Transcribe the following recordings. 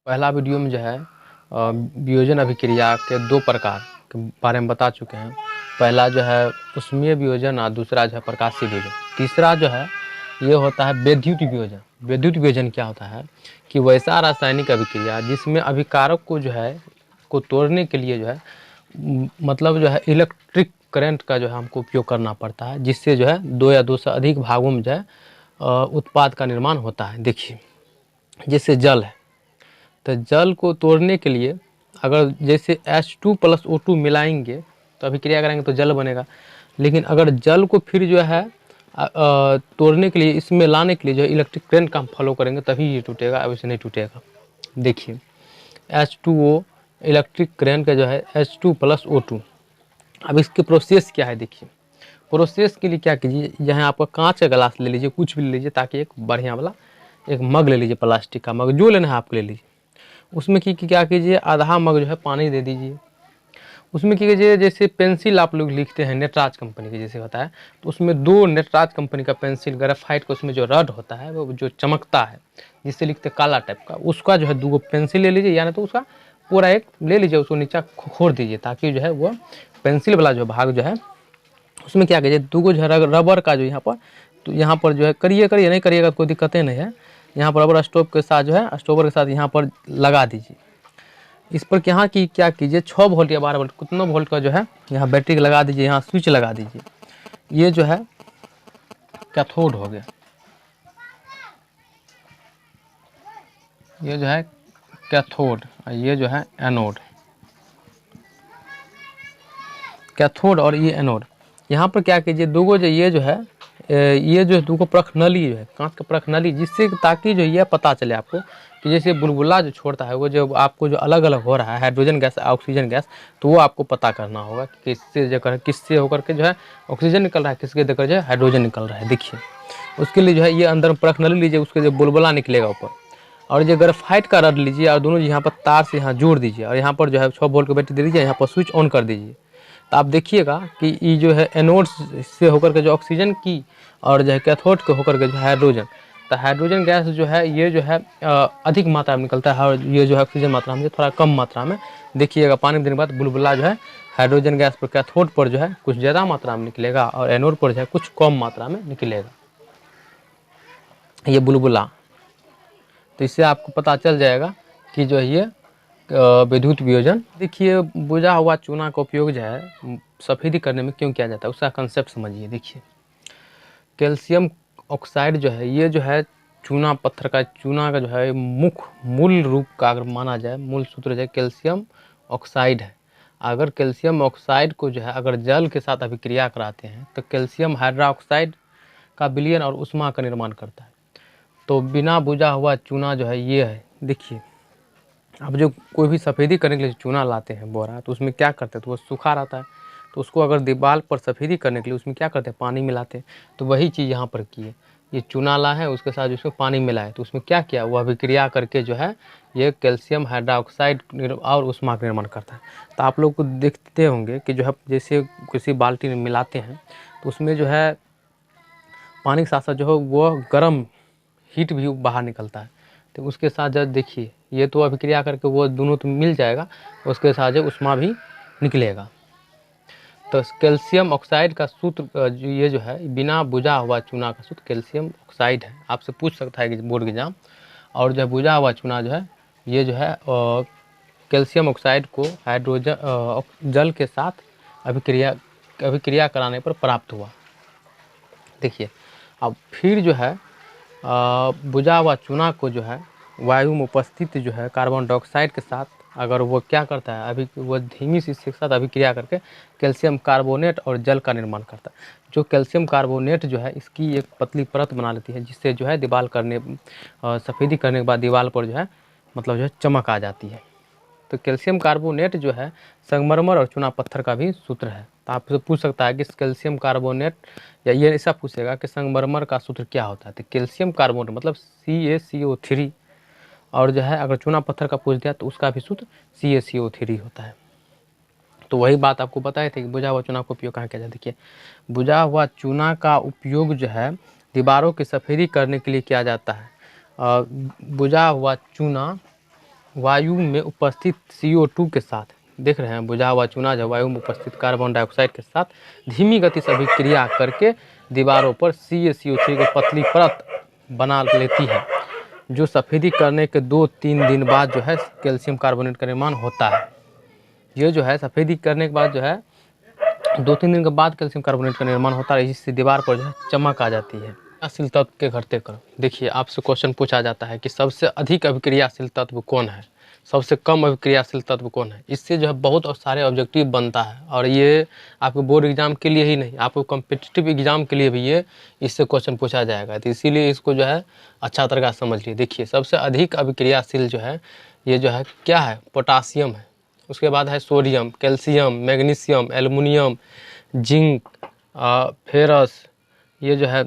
पहला वीडियो में जो है वियोजन अभिक्रिया के 2 प्रकार के बारे में बता चुके हैं। पहला जो है ऊष्मीय वियोजन और दूसरा जो है प्रकाशीय वियोजन। तीसरा जो है ये होता है वैद्युत वियोजन। वैद्युत वियोजन क्या होता है कि वैसा रासायनिक अभिक्रिया जिसमें अभिकारक को जो है को तोड़ने के लिए जो है मतलब जो है इलेक्ट्रिक करंट का जो है हमको उपयोग करना पड़ता है, जिससे जो है 2 या 2 से अधिक भागों में जो है उत्पाद का निर्माण होता है। देखिए जैसे जल है, तो जल को तोड़ने के लिए अगर जैसे H2 + O2 मिलाएंगे तो अभिक्रिया करेंगे तो जल बनेगा। लेकिन अगर जल को फिर जो है तोड़ने के लिए इसमें लाने के लिए जो है इलेक्ट्रिक करंट का हम फॉलो करेंगे तभी ये टूटेगा, वैसे नहीं टूटेगा। देखिए H2O इलेक्ट्रिक करंट का जो है H2 + O2। अब इसकी प्रोसेस क्या है देखिए। प्रोसेस के लिए क्या कीजिए, यहाँ आपका कांच का गिलास ले लीजिए, कुछ भी ले लीजिए, ताकि एक बढ़िया वाला एक मग ले लीजिए, प्लास्टिक का मग जो लेना है आप ले लीजिए। उसमें क्या कीजिए, आधा मग जो है पानी दे दीजिए। उसमें कीजिए जैसे पेंसिल आप लोग लिखते हैं नटराज कंपनी की जैसे होता है, तो उसमें 2 नटराज कंपनी का पेंसिल ग्रेफाइट का उसमें जो रड होता है वो जो चमकता है जिससे लिखते काला टाइप का, उसका जो है 2 पेंसिल ले लीजिए, या नहीं तो उसका पूरा एक ले लीजिए, उसको नीचे खोद दीजिए ताकि जो है वो पेंसिल वाला जो भाग जो है उसमें क्या कीजिए 2 जो है रबर का जो यहाँ पर, तो यहाँ पर जो है करिए नहीं करिएगा कोई दिक्कतें नहीं है। यहाँ पर रबर स्टोव के साथ जो है स्टोवर के साथ यहाँ पर लगा दीजिए। इस पर यहाँ की क्या कीजिए 6 वोल्ट या 12 वोल्ट कितना वोल्ट का जो है यहाँ बैटरी लगा दीजिए, यहाँ स्विच लगा दीजिए। ये जो है कैथोड हो गया, ये जो है कैथोड और ये जो है एनोड। कैथोड और ये एनोड। यहाँ पर क्या कीजिए 2 जो ये जो है ये जो 2 परख नली जो है कांच का परख नली, जिससे ताकि जो ये पता चले आपको कि जैसे बुलबुला जो छोड़ता है वो जो आपको जो अलग अलग हो रहा है हाइड्रोजन गैस ऑक्सीजन गैस, तो वो आपको पता करना होगा कि किससे होकर के जो है ऑक्सीजन निकल रहा है, किसके देकर जो है हाइड्रोजन निकल रहा है। देखिए उसके लिए जो है ये अंदर परख नली लीजिए, उसके जो बुलबुला निकलेगा ऊपर, और ये ग्रेफाइट का रड लीजिए और दोनों यहाँ पर तार से यहाँ जोड़ दीजिए और यहाँ पर जो है 6 वोल्ट की बैटरी दे दीजिए, यहाँ पर स्विच ऑन कर दीजिए। तो आप देखिएगा कि ये जो है एनोड से होकर के जो ऑक्सीजन की और जो है कैथोड के होकर के जो हाइड्रोजन, तो हाइड्रोजन गैस जो है ये जो है अधिक मात्रा में निकलता है और ये जो है ऑक्सीजन मात्रा में थोड़ा कम मात्रा में। देखिएगा पानी में देने के बाद बुलबुला जो है हाइड्रोजन गैस पर कैथोड पर जो है कुछ ज़्यादा मात्रा में निकलेगा और एनोड पर जो है कुछ कम मात्रा में निकलेगा, ये बुलबुला। तो इससे आपको पता चल जाएगा कि जो है ये विद्युत वियोजन। देखिए बुझा हुआ चूना का उपयोग जो है सफ़ेदी करने में क्यों किया जाता है उसका कंसेप्ट समझिए। देखिए कैल्शियम ऑक्साइड जो है ये जो है चूना पत्थर का चूना का जो है मूल रूप का अगर माना जाए, मूल सूत्र जो है कैल्शियम ऑक्साइड है। अगर कैल्शियम ऑक्साइड को जो है अगर जल के साथ अभिक्रिया कराते हैं तो कैल्शियम हाइड्रोक्साइड का विलयन और उष्मा का निर्माण करता है। तो बिना बुझा हुआ चूना जो है ये है। देखिए अब जो कोई भी सफ़ेदी करने के लिए चूना लाते हैं बोरा, तो उसमें क्या करते हैं, तो वो सूखा रहता है, तो उसको अगर दीवार पर सफ़ेदी करने के लिए उसमें क्या करते हैं पानी मिलाते हैं। तो वही चीज़ यहाँ पर की है, ये चूना ला है उसके साथ उसमें पानी मिला है, तो उसमें क्या किया वो अभिक्रिया करके जो है ये कैल्शियम हाइड्रोक्साइड और उष्मा का निर्माण करता है। तो आप लोग को देखते होंगे कि जो है जैसे किसी बाल्टी में मिलाते हैं तो उसमें जो है पानी के साथ साथ जो है वो गर्म हीट भी बाहर निकलता है। तो उसके साथ जब देखिए ये तो अभिक्रिया करके वो दोनों तो मिल जाएगा, उसके साथ जो उष्मा भी निकलेगा। तो कैल्शियम ऑक्साइड का सूत्र ये जो है बिना बुझा हुआ चूना का सूत्र कैल्शियम ऑक्साइड है। आपसे पूछ सकता है कि बोर्ड के एग्जाम। और जो बुझा हुआ चूना जो है ये जो है कैल्शियम ऑक्साइड को हाइड्रोजन जल के साथ अभिक्रिया कराने पर प्राप्त हुआ। देखिए अब फिर जो है बुझा हुआ चूना को जो है वायु में उपस्थित जो है कार्बन डाइऑक्साइड के साथ अगर वो क्या करता है अभी वो धीमी सी के साथ अभिक्रिया करके कैल्शियम कार्बोनेट और जल का निर्माण करता है। जो कैल्शियम कार्बोनेट जो है इसकी एक पतली परत बना लेती है, जिससे जो है दीवार करने सफ़ेदी करने के बाद दीवार पर जो है मतलब जो है चमक आ जाती है। तो कैल्शियम कार्बोनेट जो है संगमरमर और चूना पत्थर का भी सूत्र है। तो आपसे पूछ सकता है कि कैल्शियम कार्बोनेट या ये ऐसा पूछेगा कि संगमरमर का सूत्र क्या होता है। तो कैल्शियम कार्बोनेट मतलब CaCO3, और जो है अगर चूना पत्थर का पूछ दिया तो उसका भी सूत्र CaCO3 होता है। तो वही बात आपको बताए थे कि बुझा हुआ चूना का उपयोग कहाँ किया जाता है। देखिए बुझा हुआ चूना का उपयोग जो है दीवारों की सफ़ेदी करने के लिए किया जाता है। बुझा हुआ चूना वायु में उपस्थित CO2 के साथ, देख रहे हैं बुझा हुआ चूना जो वायु में उपस्थित कार्बन डाइऑक्साइड के साथ धीमी गति से अभिक्रिया करके दीवारों पर CaCO3 की पतली परत बना लेती है, जो सफ़ेदी करने के 2-3 दिन बाद जो है कैल्शियम कार्बोनेट का निर्माण होता है। ये जो है सफ़ेदी करने के बाद जो है 2-3 दिन के बाद कैल्शियम कार्बोनेट का निर्माण होता है, इससे दीवार पर जो है चमक आ जाती है। अभिक्रियाशील तत्व के घटते क्रम, देखिए आपसे क्वेश्चन पूछा जाता है कि सबसे अधिक अभिक्रियाशील तत्व कौन है, सबसे कम अभिक्रियाशील तत्व कौन है। इससे जो है बहुत और सारे ऑब्जेक्टिव बनता है, और ये आपको बोर्ड एग्जाम के लिए ही नहीं, आपको कॉम्पिटिटिव एग्जाम के लिए भी ये इससे क्वेश्चन पूछा जाएगा। तो इसीलिए इसको जो है अच्छा तरह समझ लीजिए। देखिए सबसे अधिक अभिक्रियाशील जो है ये जो है क्या है, पोटासियम है। उसके बाद है sodium, calcium, magnesium, aluminium, zinc, ferrous, ये जो है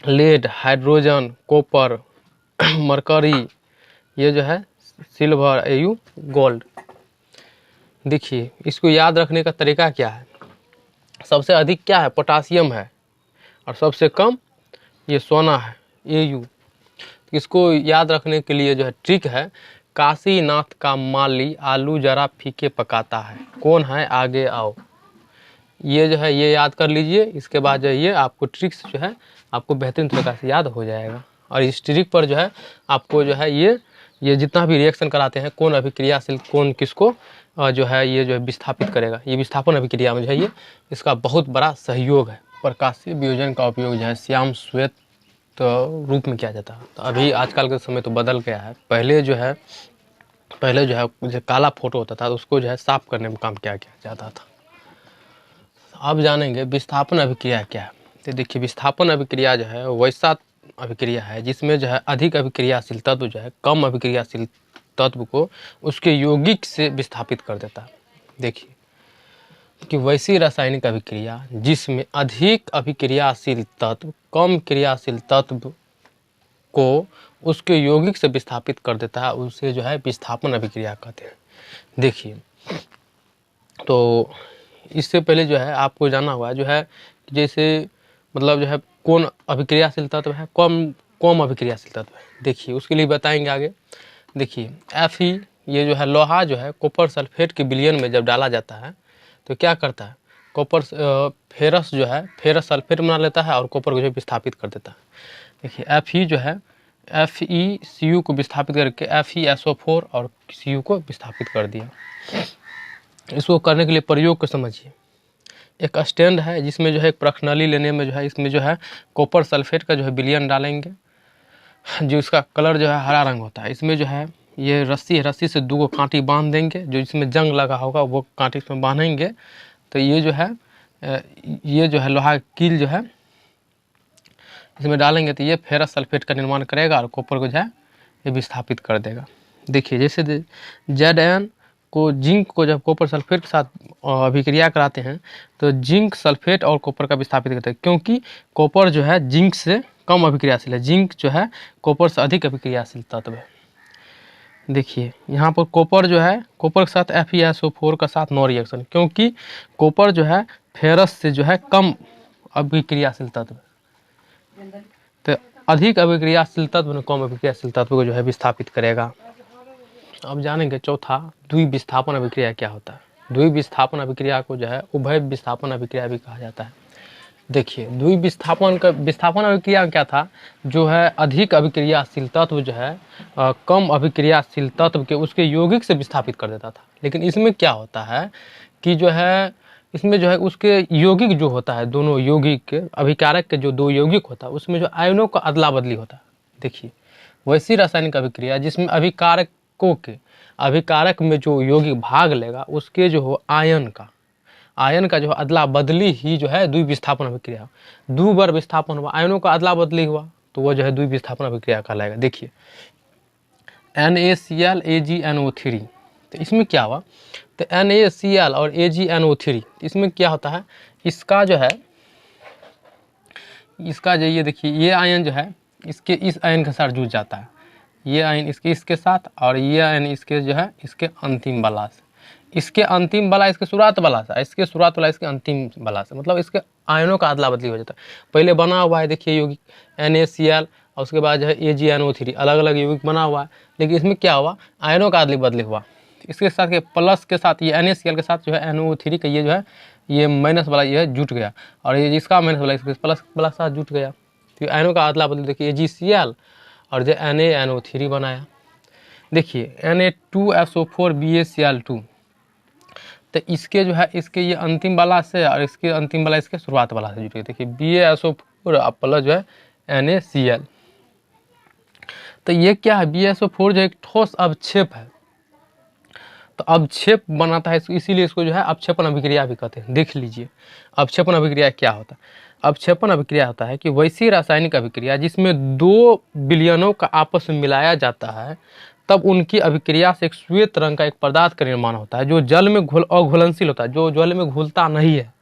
लेड, हाइड्रोजन, कॉपर, मरकरी, ये जो है सिल्वर, Au गोल्ड। देखिए इसको याद रखने का तरीका क्या है, सबसे अधिक क्या है, पोटासियम है, और सबसे कम ये सोना है, Au। इसको याद रखने के लिए जो है ट्रिक है, काशीनाथ का माली आलू जरा फीके पकाता है, कौन है आगे आओ। ये जो है ये याद कर लीजिए। इसके बाद जो है ये आपको ट्रिक्स जो है आपको बेहतरीन तरीक़ा से याद हो जाएगा। और इस ट्रिक पर जो है आपको जो है ये जितना भी रिएक्शन कराते हैं, कौन अभिक्रियाशील कौन किसको जो है ये जो है विस्थापित करेगा, ये विस्थापन अभिक्रिया में जो है ये इसका बहुत बड़ा सहयोग है। प्रकाशीय वियोजन का उपयोग जो है श्याम श्वेत रूप में किया जाता है। तो अभी आजकल के समय तो बदल गया है। पहले जो है जो काला फोटो होता था उसको जो है साफ करने में काम किया जाता था। अब जानेंगे विस्थापन अभिक्रिया क्या है। तो देखिए विस्थापन अभिक्रिया जो है वैसा अभिक्रिया है जिसमें जो है अधिक अभिक्रियाशील तत्व जो है कम अभिक्रियाशील तत्व को उसके यौगिक से विस्थापित कर देता है। देखिए कि वैसी रासायनिक अभिक्रिया जिसमें अधिक अभिक्रियाशील तत्व कम क्रियाशील तत्व को उसके यौगिक से विस्थापित कर देता है, उसे जो है विस्थापन अभिक्रिया कहते हैं। देखिए तो इससे पहले जो है आपको जाना हुआ जो है जैसे मतलब जो है कौन अभिक्रियाशील तत्व है, कम अभिक्रियाशील तत्व है। देखिए उसके लिए बताएंगे आगे। देखिए Fe ये जो है लोहा जो है कॉपर सल्फेट के विलयन में जब डाला जाता है तो क्या करता है, कॉपर फेरस जो है फेरस सल्फेट बना लेता है और कॉपर को जो विस्थापित कर देता है। देखिए Fe जो है FeCu को विस्थापित करके FeSO4 और Cu को विस्थापित कर दिया। इसको करने के लिए प्रयोग को समझिए। एक स्टैंड है जिसमें जो है एक प्रखनली लेने में जो है इसमें जो है कॉपर सल्फेट का जो है विलयन डालेंगे, जो इसका कलर जो है हरा रंग होता है। इसमें जो है ये रस्सी है, रस्सी से 2 कांटी बांध देंगे, जो इसमें जंग लगा होगा वो कांटी इसमें बांधेंगे। तो ये जो है लोहा कील जो है इसमें डालेंगे तो ये फेरस सल्फेट का निर्माण करेगा और कॉपर को जो है ये विस्थापित कर देगा। देखिए जैसे Zn को जिंक को जब कॉपर सल्फेट के साथ अभिक्रिया कराते हैं तो जिंक सल्फेट और कॉपर का विस्थापित करते हैं, क्योंकि कॉपर जो है जिंक से कम अभिक्रियाशील है, जिंक जो है कॉपर से अधिक अभिक्रियाशील तत्व है। देखिए यहाँ पर कॉपर जो है कॉपर के साथ FeSO4 का साथ नो रिएक्शन, क्योंकि कॉपर जो है फेरस से जो है कम अभिक्रियाशील तत्व है, तो अधिक अभिक्रियाशील तत्व ने कम अभिक्रियाशील तत्व को जो है विस्थापित करेगा। अब जानेंगे चौथा द्विविस्थापन अभिक्रिया क्या होता है। द्विविस्थापन अभिक्रिया को जो है उभय विस्थापन अभिक्रिया भी कहा जाता है। देखिए द्विविस्थापन अभिक्रिया क्या था, जो है अधिक अभिक्रियाशील तत्व जो है कम अभिक्रियाशील तत्व के उसके यौगिक से विस्थापित कर देता था। लेकिन इसमें क्या होता है कि जो है इसमें जो है उसके यौगिक जो होता है, दोनों यौगिक के अभिकारक के जो 2 यौगिक होता है उसमें जो आयनों का अदला बदली होता है। देखिए वैसी रासायनिक अभिक्रिया जिसमें अभिकारक में जो यौगिक भाग लेगा उसके जो हो आयन का जो अदला बदली ही जो है द्विविस्थापन अभिक्रिया। 2 बार विस्थापन हुआ, आयनों का अदला बदली हुआ तो वो जो है द्विविस्थापन अभिक्रिया कहलाएगा। देखिए NaCl AgNO3, तो इसमें क्या हुआ, तो NaCl और AgNO3 इसमें क्या होता है, इसका जो ये देखिए ये आयन जो है इसके इस आयन के साथ जुड़ जाता है, ये आयन इसके साथ और ये आयन इसके जो है इसके अंतिम वाला से, इसके अंतिम वाला इसके शुरुआत वाला से, इसके शुरुआत वाला इसके अंतिम वाला से, मतलब इसके आयनों का अदला बदली हो जाता है। पहले बना हुआ है देखिए यौगिक NaCl और उसके बाद जो है AgNO3 अलग अलग यौगिक बना हुआ है, लेकिन इसमें क्या हुआ, आयनों का अदली बदली हुआ। इसके साथ के प्लस के साथ ये NaCl के साथ जो है NO3 का ये जो है ये माइनस वाला ये है जुट गया, और ये जिसका माइनस वाला इसके प्लस प्लस साथ जुट गया, तो आयनों का अदला बदली देखिए AgCl और जो NaNO3 बनाया। देखिए Na2SO4 BaCl2, तो इसके जो है इसके ये अंतिम वाला से और इसके अंतिम वाला इसके शुरुआत वाला से जुट गया। देखिए BaSO4 प्लस जो है NaCl, तो ये क्या है, BaSO4 जो एक ठोस अवक्षेप है, तो अवक्षेप बनाता है, इसीलिए इसको जो है अवक्षेपण अभिक्रिया भी कहते हैं। देख लीजिए अवक्षेपण अभिक्रिया क्या होता है। अवक्षेपण अभिक्रिया होता है कि वैसी रासायनिक अभिक्रिया जिसमें दो विलयनों का आपस में मिलाया जाता है, तब उनकी अभिक्रिया से एक श्वेत रंग का एक पदार्थ का निर्माण होता है जो जल में अघुलनशील होता है, जो जल में घुलता नहीं है,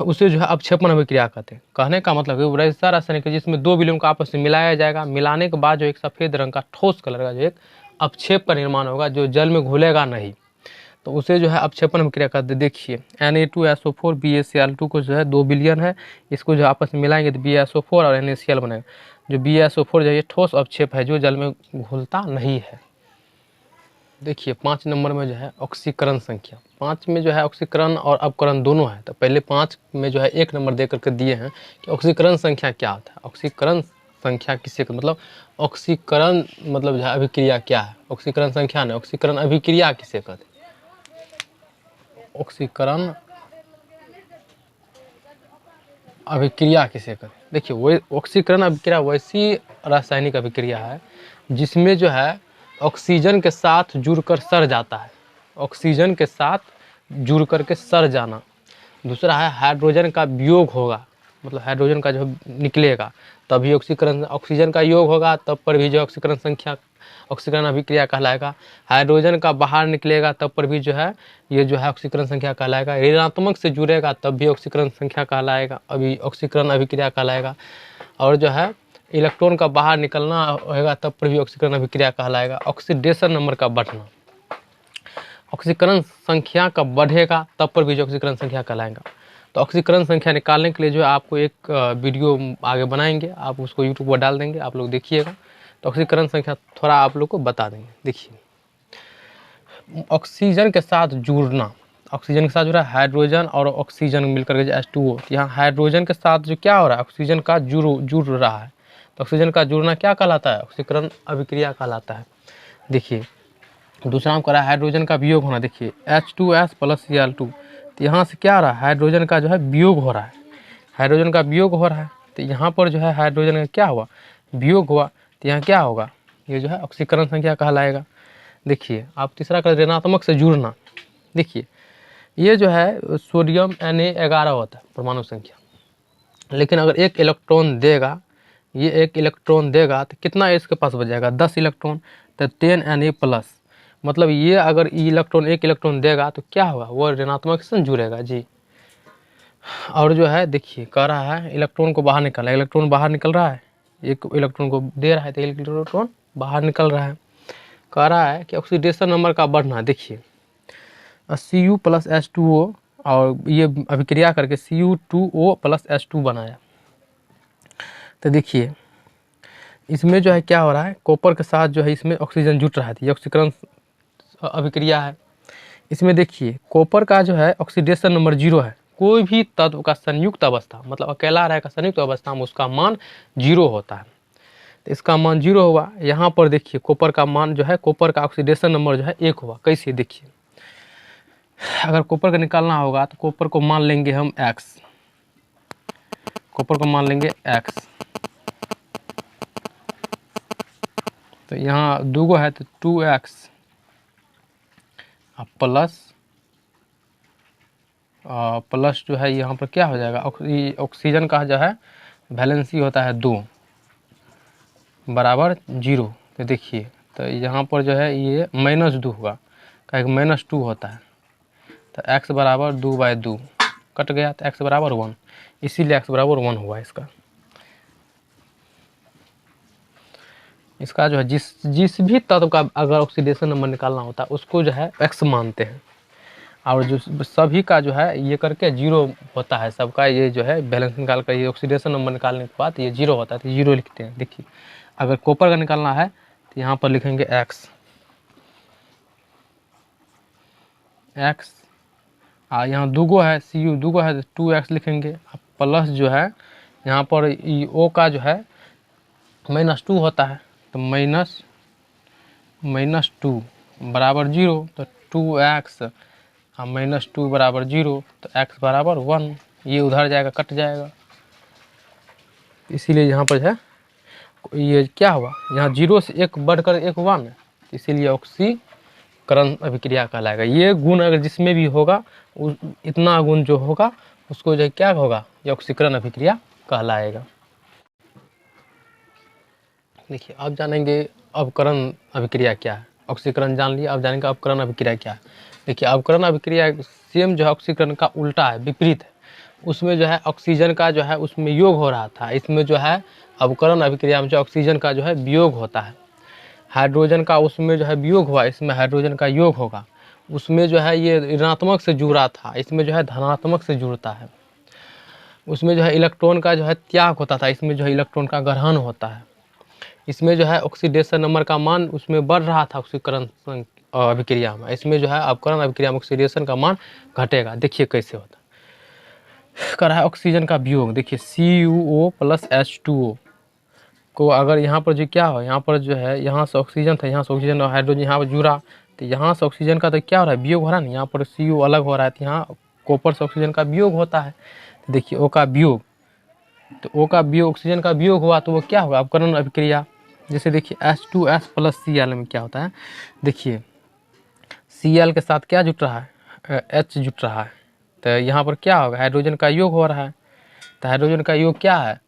उसे जो है अवक्षेपण अभिक्रिया कहते हैं। कहने का मतलब है वैसा रासायनिक जिसमें दो विलयनों का आपस में मिलाया जाएगा, मिलाने के बाद जो एक सफ़ेद रंग का ठोस कलर का जो एक अवक्षेप का निर्माण होगा जो जल में घुलेगा नहीं, तो उसे जो है अवक्षेपण अभिक्रिया कहते हैं। देखिए Na2SO4 BaCl2 को जो है 2 विलयन है, इसको जो आपस में मिलाएंगे तो BaSO4 और NaCl बनेगा। जो BaSO4 जो है ठोस अवक्षेप है जो जल में घुलता नहीं है। देखिए 5 नंबर में जो है ऑक्सीकरण संख्या, 5 में जो है ऑक्सीकरण और अपकरण दोनों है, तो पहले 5 में जो है 1 नंबर दे करके दिए हैं कि ऑक्सीकरण संख्या क्या होता है। ऑक्सीकरण संख्या किसे मतलब ऑक्सीकरण मतलब जो है अभिक्रिया क्या है, ऑक्सीकरण संख्या नहीं, ऑक्सीकरण अभिक्रिया किसे कहते हैं। ऑक्सीकरण अभिक्रिया किसे कहते हैं। देखिए वो ऑक्सीकरण अभिक्रिया वैसी रासायनिक अभिक्रिया है जिसमें जो है ऑक्सीजन के साथ जुड़कर सड़ जाता है, ऑक्सीजन के साथ जुड़ करके सड़ जाना। दूसरा है हाइड्रोजन का वियोग होगा, मतलब हाइड्रोजन का जो निकलेगा तभी ऑक्सीकरण, ऑक्सीजन का योग होगा तब पर भी जो ऑक्सीकरण संख्या ऑक्सीकरण अभिक्रिया कहलाएगा। हाइड्रोजन का बाहर निकलेगा तब पर भी जो है ये जो है ऑक्सीकरण संख्या कहलाएगा। ऋणात्मक से जुड़ेगा तब भी ऑक्सीकरण संख्या कहलाएगा, अभी ऑक्सीकरण अभिक्रिया कहलाएगा। और जो है इलेक्ट्रॉन का बाहर निकलना होगा तब पर भी ऑक्सीकरण अभिक्रिया कहलाएगा। ऑक्सीडेशन नंबर का बढ़ना, ऑक्सीकरण संख्या का बढ़ेगा तब पर भी जो ऑक्सीकरण संख्या कहलाएगा। तो ऑक्सीकरण संख्या निकालने के लिए जो है आपको एक वीडियो आगे बनाएंगे, आप उसको यूट्यूब पर डाल देंगे, आप लोग देखिएगा, तो ऑक्सीकरण संख्या थोड़ा आप लोग को बता देंगे। देखिए ऑक्सीजन के साथ जुड़ना, ऑक्सीजन के साथ जुड़ा हाइड्रोजन और ऑक्सीजन मिलकर के H2O, यहाँ हाइड्रोजन के साथ जो क्या हो रहा है ऑक्सीजन का जुड़ रहा है, तो ऑक्सीजन का जुड़ना क्या कहलाता है, ऑक्सीकरण अभिक्रिया कहलाता है। देखिए दूसरा हम कह रहा है हाइड्रोजन का वियोग होना। देखिए H2S + Cl2, तो यहाँ से क्या आ रहा है हाइड्रोजन का जो है वियोग हो रहा है, हाइड्रोजन का वियोग हो रहा है, तो यहाँ पर जो है हाइड्रोजन का क्या हुआ वियोग हुआ, तो यहाँ क्या होगा ये जो है ऑक्सीकरण संख्या कहलाएगा। देखिए आप तीसरा कर ऋणात्मक से जुड़ना। देखिए ये जो है सोडियम Na11 होता है परमाणु संख्या, लेकिन अगर एक इलेक्ट्रॉन देगा, ये एक इलेक्ट्रॉन देगा तो कितना इसके पास बचेगा 10 इलेक्ट्रॉन, तो 10Na+, मतलब ये अगर इलेक्ट्रॉन एक इलेक्ट्रॉन देगा तो क्या होगा वो ऋणात्मक से जुड़ेगा जी। और जो है देखिए कह रहा है इलेक्ट्रॉन को बाहर निकालना, इलेक्ट्रॉन बाहर निकल रहा है, एक इलेक्ट्रॉन को दे रहा है तो इलेक्ट्रॉन बाहर निकल रहा है। कह रहा है कि ऑक्सीडेशन नंबर का बढ़ना। देखिए Cu + H2O और ये अभिक्रिया करके Cu2O + H2 बनाया, तो देखिए इसमें जो है क्या हो रहा है कॉपर के साथ जो है इसमें ऑक्सीजन जुट रहा है, ये ऑक्सीकरण अभिक्रिया है। इसमें देखिए कॉपर का जो है ऑक्सीडेशन नंबर 0 है, कोई भी तत्व का संयुक्त अवस्था मतलब अकेला रहेगा संयुक्त अवस्था में उसका मान 0 होता है, तो इसका मान 0 हुआ। यहाँ पर देखिए कॉपर का मान जो है कॉपर का ऑक्सीडेशन नंबर जो है 1 हुआ। कैसे देखिए अगर कॉपर का निकालना होगा तो कॉपर को मान लेंगे हम X, कॉपर को मान लेंगे X, तो यहाँ 2 है तो 2X प्लस जो है यहाँ पर क्या हो जाएगा ऑक्सीजन का जो है वैलेंसी होता है 2 बराबर 0, तो देखिए तो यहाँ पर जो है ये -2 होगा, क्या -2 होता है, तो x बराबर 2/2 कट गया, तो x बराबर 1, इसीलिए x बराबर 1 हुआ इसका। इसका जो है जिस भी तत्व का अगर ऑक्सीडेशन नंबर निकालना होता है उसको जो है x मानते हैं। और जो सभी का जो है ये करके जीरो होता है सबका, ये जो है बैलेंस निकाल कर ये ऑक्सीडेशन नंबर निकालने के बाद ये जीरो होता है, तो जीरो लिखते हैं। देखिए अगर कॉपर का निकालना है तो यहाँ पर लिखेंगे एक्स, यहाँ दूगो है Cu दूगो है तो 2x लिखेंगे, प्लस जो है यहाँ पर O का जो है -2 होता है, तो -2 बराबर 0, तो 2x और -2 बराबर 0, तो x बराबर 1, ये उधर जाएगा कट जाएगा, इसीलिए यहाँ पर है ये क्या हुआ, यहाँ 0 से 1 बढ़कर 1 1, इसीलिए ऑक्सीकरण अभिक्रिया कहलाएगा। ये गुण अगर जिसमें भी होगा इतना गुण जो होगा उसको जो क्या होगा, ये ऑक्सीकरण अभिक्रिया कहलाएगा। देखिए अब जानेंगे अवकरण अभिक्रिया क्या है। ऑक्सीकरण जान लिया, अब जानेंगे अवकरण अभिक्रिया क्या है। देखिए अवकरण अभिक्रिया सेम जो है ऑक्सीकरण का उल्टा है, विपरीत है। उसमें जो है ऑक्सीजन का जो है उसमें योग हो रहा था, इसमें जो है अवकरण अभिक्रिया में जो ऑक्सीजन का जो है वियोग होता है। हाइड्रोजन का उसमें जो है वियोग हुआ, इसमें हाइड्रोजन का योग होगा। उसमें जो है ये ऋणात्मक से जुड़ा था, इसमें जो है धनात्मक से जुड़ता है। उसमें जो है इलेक्ट्रॉन का जो है त्याग होता था, इसमें जो है इलेक्ट्रॉन का ग्रहण होता है। इसमें जो है ऑक्सीडेशन नंबर का मान उसमें बढ़ रहा था ऑक्सीकरण अभिक्रिया में, इसमें जो है अवकरण अभिक्रिया में ऑक्सीडेशन का मान घटेगा। देखिए कैसे होता है, कर रहा है ऑक्सीजन का वियोग। देखिए CuO + H2O को अगर यहाँ पर जो क्या हो, यहाँ पर जो है यहाँ से ऑक्सीजन था, यहाँ से ऑक्सीजन और हाइड्रोजन यहाँ पर जुड़ा, तो यहाँ से ऑक्सीजन का तो क्या हो रहा है, वियोग हो रहा है ना, यहाँ पर Cu अलग हो रहा है, तो यहाँ कॉपर से ऑक्सीजन का वियोग होता है। तो देखिए O का वियोग, तो O का वियोग ऑक्सीजन का वियोग हुआ तो वो क्या होगा, अवकरण अभिक्रिया। जैसे देखिए H2S + Cl में क्या होता है, देखिए Cl के साथ क्या जुट रहा है, H जुट रहा है, तो यहाँ पर क्या होगा, हाइड्रोजन का योग हो रहा है। तो हाइड्रोजन का योग क्या है,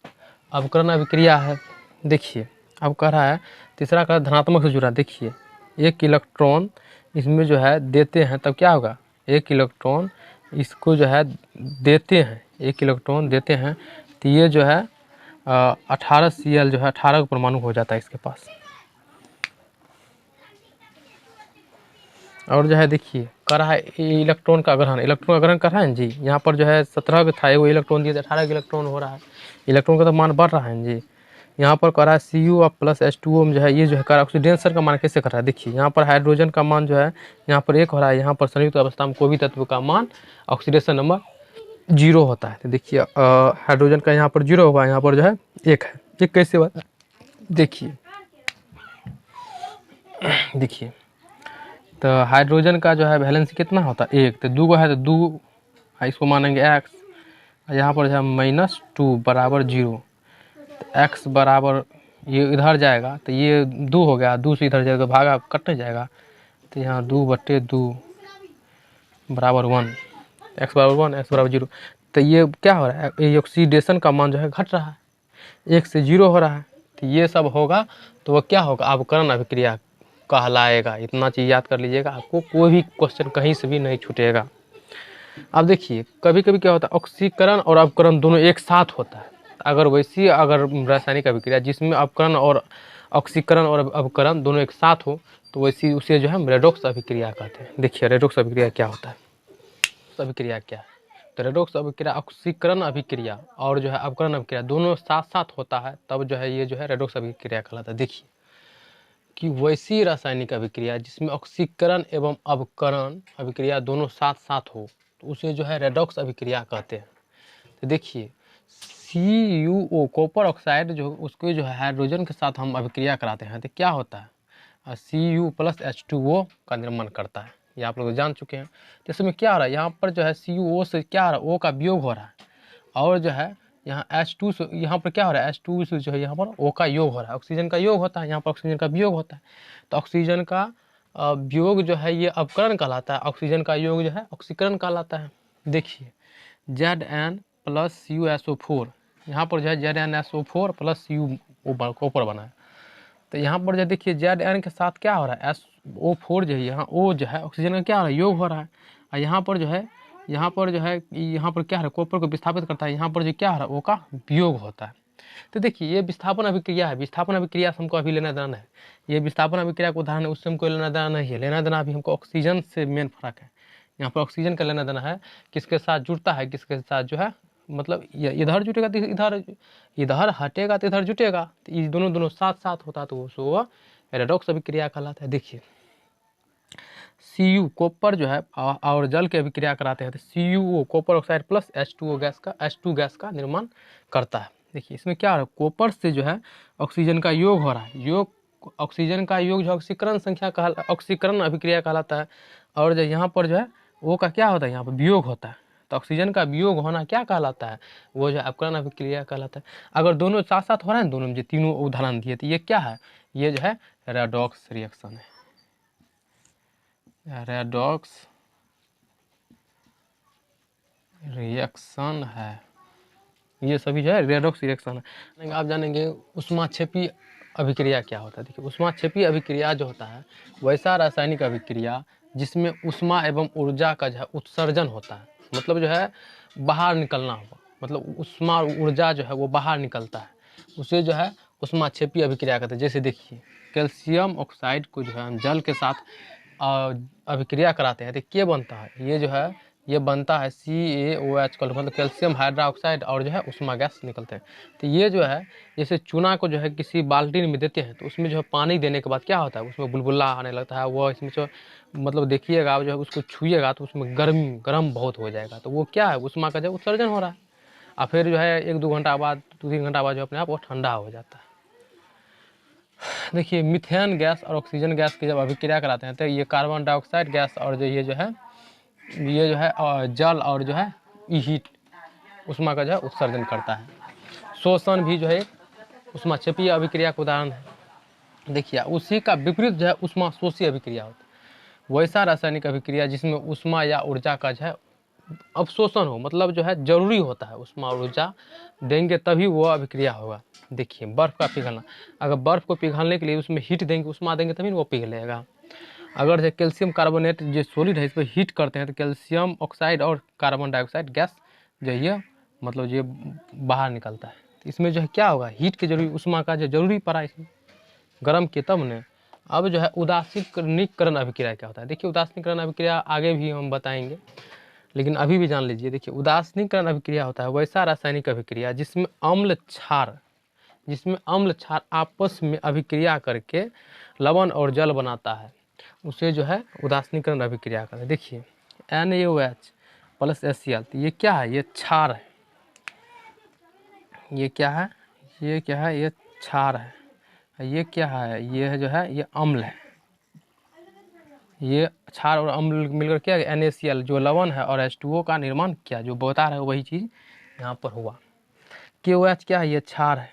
अवकरण अभिक्रिया है। देखिए अब कह रहा है तीसरा का धनात्मक से जुड़ा। देखिए 1 इलेक्ट्रॉन इसमें जो है देते हैं, तब क्या होगा, 1 इलेक्ट्रॉन इसको जो है देते हैं, 1 इलेक्ट्रॉन देते हैं, तो ये जो है 18 Cl जो है 18 का परमाणु हो जाता है इसके पास। और जो है देखिए कर रहा है इलेक्ट्रॉन का ग्रहण, इलेक्ट्रॉन का ग्रहण कर रहा है जी। यहाँ पर जो है 17 का था, एगो इलेक्ट्रॉन दिया, 18 इलेक्ट्रॉन हो रहा है, इलेक्ट्रॉन का तो मान बढ़ रहा है जी। यहाँ पर कर रहा है Cu + H2O में जो है ये जो है कर ऑक्सीडेशन का मान कैसे कर रहा है। देखिए यहाँ पर हाइड्रोजन का मान जो है यहाँ पर 1 हो रहा है, यहाँ पर संयुक्त अवस्था में कोई भी तत्व का मान ऑक्सीडेशन नंबर 0 होता है। तो देखिए हाइड्रोजन का यहाँ पर 0 होगा, यहाँ पर जो है 1 है। ये कैसे बात, देखिए देखिए तो हाइड्रोजन का जो है वैलेंसी कितना होता है, 1, तो 2 है तो 2, इसको मानेंगे x, यहाँ पर जो है -2 बराबर 0, तो x बराबर ये इधर जाएगा तो ये 2 हो गया, 2 से इधर जाएगा तो भागा कटने जाएगा, तो यहाँ 2/2 बराबर 1, x बराबर 1, x बराबर 0। तो ये क्या हो रहा है, ये ऑक्सीडेशन का मान जो है घट रहा है, 1 से 0 हो रहा है। तो ये सब होगा तो वह क्या होगा, अवकरण अभिक्रिया कहलाएगा। इतना चीज़ याद कर लीजिएगा, आपको कोई भी क्वेश्चन कहीं से भी नहीं छूटेगा। अब देखिए कभी कभी क्या होता है, ऑक्सीकरण और अवकरण दोनों एक साथ होता है। अगर वैसी अगर रासायनिक अभिक्रिया जिसमें अवकरण और ऑक्सीकरण और अवकरण दोनों एक साथ हो तो वैसी उसे जो है हम रेडॉक्स अभिक्रिया कहते हैं। देखिए रेडॉक्स अभिक्रिया क्या होता है, अभिक्रिया क्या है, तो रेडॉक्स अभिक्रिया ऑक्सीकरण अभिक्रिया और जो है अवकरण अभिक्रिया दोनों साथ साथ होता है, तब जो है ये जो है रेडॉक्स अभिक्रिया कहलाता है। देखिए कि वैसी रासायनिक अभिक्रिया जिसमें ऑक्सीकरण एवं अवकरण अभिक्रिया दोनों साथ साथ हो तो उसे जो है रेडॉक्स अभिक्रिया कहते हैं। तो देखिए CuO कॉपर ऑक्साइड जो उसको जो है हाइड्रोजन के साथ हम अभिक्रिया कराते हैं तो क्या होता है, Cu + H2O का निर्माण करता है। ये आप लोग जान चुके हैं। तो इसमें क्या हो रहा है, यहाँ पर जो है CuO से क्या हो रहा है, O का वियोग हो रहा है, और जो है यहाँ H2 से यहाँ पर क्या हो रहा है, H2 से जो है यहाँ पर O का योग हो रहा है, ऑक्सीजन का योग होता है, यहाँ पर ऑक्सीजन का वियोग होता है। तो ऑक्सीजन का वियोग जो है ये अवकरण कहलाता है, ऑक्सीजन का योग जो है ऑक्सीकरण कहलाता है। देखिए Zn + CuSO4, यहाँ पर जो है ZnSO4 + Cu कॉपर बना है। तो यहाँ पर जो देखिए Zn के साथ क्या हो रहा है, SO4 जो है यहाँ O जो है ऑक्सीजन का क्या हो रहा है, योग हो रहा है, और यहाँ पर जो है यहाँ पर क्या है, कॉपर को विस्थापित करता है, यहाँ पर जो क्या हो रहा है, O का वियोग होता है। तो देखिए ये विस्थापन अभिक्रिया है, विस्थापन अभिक्रिया से हमको अभी लेना देना है, ये विस्थापन अभिक्रिया का उदाहरण है, उससे हमको लेना देना नहीं है, लेना देना अभी हमको ऑक्सीजन से मेन फर्क है। यहाँ पर ऑक्सीजन का लेना देना है, किसके साथ जुड़ता है, किसके साथ जो है मतलब इधर जुटेगा तो इधर, इधर हटेगा तो इधर जुटेगा, तो ये दोनों साथ साथ होता है तो वो रेडॉक्स अभिक्रिया कहलाता है। देखिए Cu कॉपर जो है और जल की अभिक्रिया कराते हैं तो CuO copper oxide plus H2 gas का निर्माण करता है। देखिए इसमें क्या हो रहा है, कॉपर से जो है ऑक्सीजन का योग हो रहा है, ऑक्सीजन का योग जो ऑक्सीकरण संख्या ऑक्सीकरण अभिक्रिया कहलाता है। और जो यहाँ पर जो है वो का क्या होता है, यहाँ पर वियोग होता है, तो ऑक्सीजन का वियोग होना क्या कहलाता है, वो जो है अपकरण अभिक्रिया कहलाता है। अगर दोनों साथ साथ हो रहा है, दोनों में जो तीनों उदाहरण दिए तो ये क्या है, ये जो है रेडॉक्स रिएक्शन है, रेडॉक्स रिएक्शन है, ये सभी जो है रेडॉक्स रिएक्शन है। आप जानेंगे उष्माक्षेपी अभिक्रिया क्या होता है। देखिए उष्माक्षेपी अभिक्रिया जो होता है वैसा रासायनिक अभिक्रिया जिसमें उष्मा एवं ऊर्जा का जो है उत्सर्जन होता है, मतलब जो है बाहर निकलना हुआ, मतलब उष्मा और ऊर्जा जो है वो बाहर निकलता है, उसे जो है उष्माक्षेपी अभिक्रिया कहते हैं। जैसे देखिए कैल्शियम ऑक्साइड को जो है हम जल के साथ अभिक्रिया कराते हैं तो क्या बनता है, ये जो है ये बनता है CaOH मतलब कैल्शियम हाइड्रोक्साइड और जो है उष्मा गैस निकलते हैं। तो ये जो है जैसे चूना को जो है किसी बाल्टी में देते हैं तो उसमें जो है पानी देने के बाद क्या होता है, उसमें बुलबुला आने लगता है, वो इसमें जो मतलब देखिएगा जो है उसको छुइएगा तो उसमें गर्म बहुत हो जाएगा, तो वो क्या है उष्मा का जो उत्सर्जन हो रहा है, और फिर जो है 1-2 घंटा बाद 2-3 घंटा बाद जो अपने आप वो ठंडा हो जाता है। देखिए मीथेन गैस और ऑक्सीजन गैस की जब अभिक्रिया कराते हैं तो ये कार्बन डाइऑक्साइड गैस और जो ये जो है जल और जो है हीट उष्मा का जो है उत्सर्जन करता है। शोषण भी जो है उष्माक्षेपी अभिक्रिया का उदाहरण है। देखिए उसी का विपरीत जो है उष्मा शोषी अभिक्रिया होता है, वैसा रासायनिक अभिक्रिया जिसमें उष्मा या ऊर्जा का जो है अवशोषण हो, मतलब जो है जरूरी होता है उष्मा और ऊर्जा देंगे तभी वो अभिक्रिया होगा। देखिए बर्फ़ का पिघलना, अगर बर्फ़ को पिघलने के लिए उसमें हीट देंगे उष्मा देंगे तभी वो पिघलेगा। अगर जो कैल्शियम कार्बोनेट जो सॉलिड है इस पर हीट करते हैं तो कैल्शियम ऑक्साइड और कार्बन डाइऑक्साइड गैस जो ये मतलब ये बाहर निकलता है, तो इसमें जो है क्या होगा, हीट के जरूरी उष्मा का जो जरूरी पड़ा इसमें गर्म के तब ने। अब जो है उदासीनीकरण अभिक्रिया क्या होता है। देखिए उदासीनीकरण अभिक्रिया आगे भी हम बताएंगे, लेकिन अभी भी जान लीजिए। देखिए उदासीनीकरण अभिक्रिया होता है वैसा रासायनिक अभिक्रिया जिसमें अम्ल क्षार आपस में अभिक्रिया करके लवण और जल बनाता है, उसे जो है उदासीनीकरण अभिक्रिया कहते हैं। देखिए NaOH प्लस HCl, ये क्या है, ये क्षार है, ये क्या है, ये क्या है, ये क्षार है, ये क्या है, ये जो है ये अम्ल है, ये क्षार और अम्ल मिलकर क्या है NaCl जो लवण है और H2O का निर्माण किया, जो बता रहा है वही चीज़ यहाँ पर हुआ। KOH क्या है, ये क्षार है,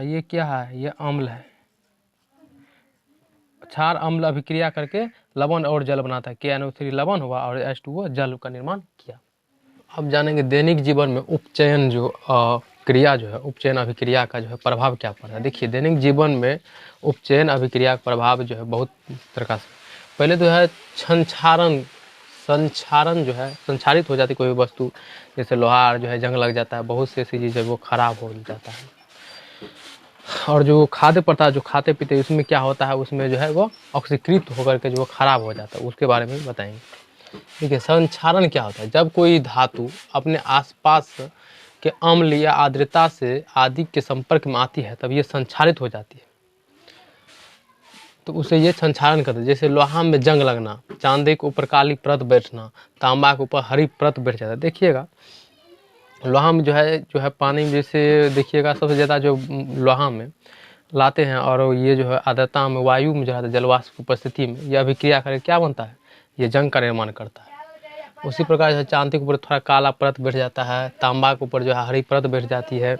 ये क्या है, ये अम्ल है, क्षार अम्ल अभिक्रिया करके लवण और जल बनाता है, KNO3 लवण हुआ और H2O जल का निर्माण किया। अब जानेंगे दैनिक जीवन में उपचयन जो क्रिया जो है उपचयन अभिक्रिया का जो है प्रभाव क्या पड़ता है। देखिए दैनिक जीवन में उपचयन अभिक्रिया का प्रभाव जो है बहुत प्रकार से, पहले तो है संक्षारण जो है संक्षारित हो जाती कोई भी वस्तु, जैसे लोहा जो है जंग लग जाता है, बहुत सी ऐसी चीज़ें वो खराब हो जाता है। और जो खाद्य पदार्थ जो खाते पीते उसमें क्या होता है, उसमें जो है वो ऑक्सीकृत होकर के जो खराब हो जाता है, उसके बारे में बताएंगे। देखिए संक्षारण क्या होता है, जब कोई धातु अपने आसपास के अम्ल या आर्द्रता से आदि के संपर्क में आती है तब ये संक्षारित हो जाती है, तो उसे ये संक्षारण कहते हैं। जैसे लोहा में जंग लगना, चांदी के ऊपर काली परत बैठना, तांबा के ऊपर हरी परत बैठ जाता है। देखिएगा लोहा में जो है पानी में जैसे देखिएगा सबसे ज़्यादा जो लोहा में लाते हैं और ये जो है आर्द्रता में वायु में जो है जलवाष्प की उपस्थिति में यह अभिक्रिया करके क्या बनता है, ये जंग का निर्माण करता है। उसी प्रकार जो है चांदी के ऊपर थोड़ा काला परत बैठ जाता है, तांबा के ऊपर जो है हरी परत बैठ जाती है।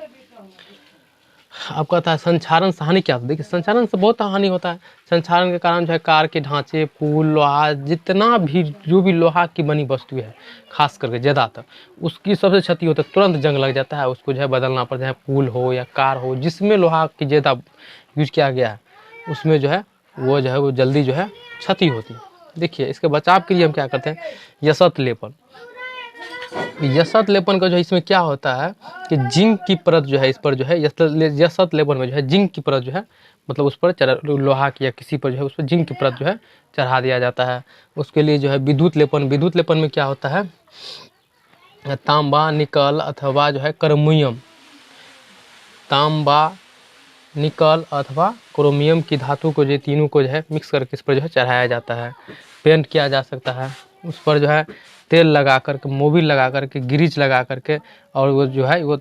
अब कहता है संक्षारण से हानि क्या होता है। देखिए संक्षारण से बहुत हानि होता है, संक्षारण के कारण जो है कार के ढांचे, पुल, लोहा, जितना भी जो भी लोहा की बनी वस्तु है खास करके ज़्यादातर उसकी सबसे क्षति होता है, तुरंत जंग लग जाता है, उसको जो है बदलना पड़ता है। पुल हो या कार हो जिसमें लोहा की ज़्यादा यूज किया गया है उसमें जो है वो जल्दी जो है क्षति होती है। देखिए इसके बचाव के लिए हम क्या करते हैं, यशत लेपन का जो है इसमें क्या होता है कि जिंक की परत जो है इस पर जो है यशत लेपन में जो है जिंक की परत जो है मतलब उस पर लोहा की या किसी पर जो है उस पर जिंक की परत जो है चढ़ा दिया जाता है। उसके लिए जो है विद्युत लेपन में क्या होता है, तांबा, निकल अथवा जो है क्रोमियम, तांबा, निकल अथवा क्रोमियम की धातु को जो तीनों को जो है मिक्स करके इस पर जो है चढ़ाया जाता है। पेंट किया जा सकता है उस पर जो है तेल लगा करके, मोबिल लगा करके, ग्रीज लगा करके, और वो जो है वो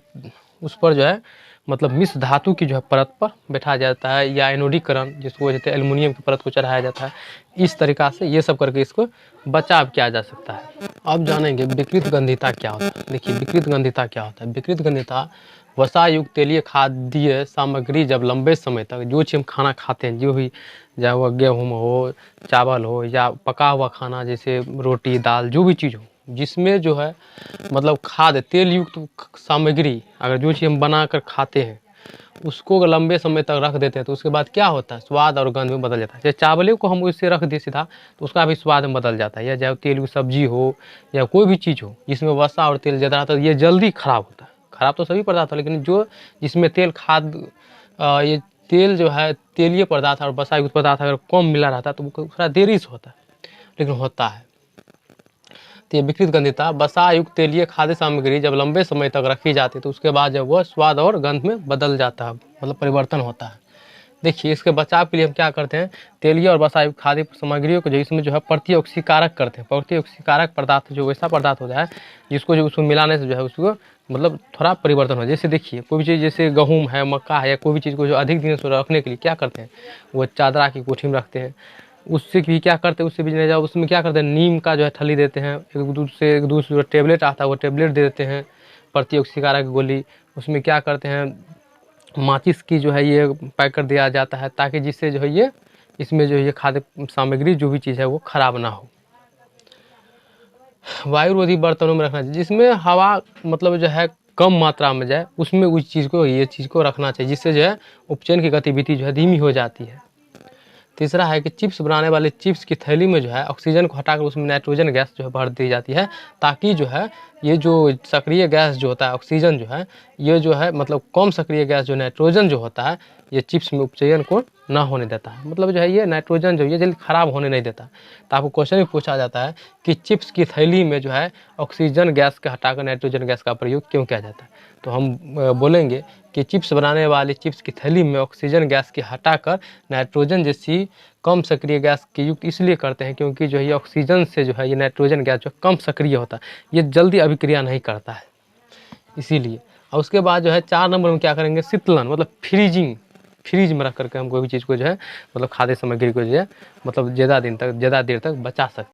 उस पर जो है मतलब मिश्र धातु की जो है परत पर बैठा जाता है, या एनोडीकरण जिसको कहते हैं एल्युमिनियम की परत को चढ़ाया जाता है। इस तरीक़ा से ये सब करके इसको बचाव किया जा सकता है। अब जानेंगे विकृत गंधिता क्या होता है। देखिए विकृत गंधिता क्या होता है। विकृत गंधिता वसा युक्त तेलीय खाद्य सामग्री जब लंबे समय तक, जो चीज़ हम खाना खाते हैं, जो भी चाहे वह गेहूँ हो, चावल हो, या पका हुआ खाना जैसे रोटी दाल, जो भी चीज़ हो जिसमें जो है मतलब खाद्य तेल युक्त सामग्री, अगर जो चीज़ हम बना कर खाते हैं उसको अगर लंबे समय तक रख देते हैं तो उसके बाद क्या होता है, स्वाद और गंध में बदल जाता है। जैसे चावले को हम उससे रख दें सीधा तो उसका भी स्वाद में बदल जाता है, या चाहे तेल की सब्जी हो या कोई भी चीज़ हो जिसमें वसा और तेल ज़्यादा आता है, ये जल्दी खराब होता है। खराब तो सभी पदार्थ है, लेकिन जो जिसमें तेल ये तेल जो है तेलीय पदार्थ और वसा युक्त पदार्थ अगर कम मिला रहता है तो वो थोड़ा देरी से होता है, लेकिन होता है। तो ये विकृत गंधिता, वसा युक्त तेलीय खाद्य सामग्री जब लंबे समय तक रखी जाती है तो उसके बाद जब वह स्वाद और गंध में बदल जाता है, मतलब परिवर्तन होता है। देखिए इसके बचाव के लिए हम क्या करते हैं, तेलीय और वसा युक्त खाद्य सामग्रियों को जो इसमें जो है प्रतिऑक्सीकारक करते हैं। प्रतिऑक्सीकारक पदार्थ जो वैसा पदार्थ होता है जिसको जो उसमें मिलाने से जो है उसको मतलब थोड़ा परिवर्तन हो। जैसे देखिए कोई भी चीज़ जैसे गेहूँ है, मक्का है, या कोई भी चीज़ को जो अधिक दिन से रखने के लिए क्या करते हैं, वो चादरा की कोठी में रखते हैं। उससे भी क्या करते हैं, उससे भी नहीं जाओ, उसमें क्या करते हैं, नीम का जो है ठली देते हैं, एक दूसरे जो टेबलेट आता है वो टेबलेट दे देते हैं, प्रतिऑक्सीकारक गोली। उसमें क्या करते हैं, माचिस की जो है ये पैक कर दिया जाता है, ताकि जिससे जो है ये इसमें जो ये खाद्य सामग्री जो भी चीज़ है वो खराब ना हो। वायुरोधी बर्तनों में रखना चाहिए, जिसमें हवा मतलब जो है कम मात्रा में जाए, उसमें उस चीज़ को ये चीज़ को रखना चाहिए, जिससे जो है उपचयन की गतिविधि जो है धीमी हो जाती है। तीसरा है कि चिप्स बनाने वाले चिप्स की थैली में जो है ऑक्सीजन को हटाकर उसमें नाइट्रोजन गैस जो है भर दी जाती है, ताकि जो है ये जो सक्रिय गैस जो होता है ऑक्सीजन जो है, ये जो है मतलब कम सक्रिय गैस जो नाइट्रोजन जो होता है ये चिप्स में उपचयन को ना होने देता है। मतलब जो है ये नाइट्रोजन जो ये जल्दी खराब होने नहीं देता। तो आपको क्वेश्चन भी पूछा जाता है कि चिप्स की थैली में जो है ऑक्सीजन गैस के हटाकर नाइट्रोजन गैस का प्रयोग क्यों किया जाता है। तो हम बोलेंगे कि चिप्स बनाने वाली चिप्स की थैली में ऑक्सीजन गैस की हटाकर नाइट्रोजन जैसी कम सक्रिय गैस के युक्त इसलिए करते हैं क्योंकि जो है ये ऑक्सीजन से जो है ये नाइट्रोजन गैस जो कम सक्रिय होता है, ये जल्दी अभिक्रिया नहीं करता है, इसीलिए। और उसके बाद जो है 4 नंबर में क्या करेंगे, शीतलन मतलब फ्रीज में रख करके हम कोई भी चीज़ को जो है मतलब खाद्य सामग्री को जो है मतलब ज़्यादा देर तक बचा सकते हैं।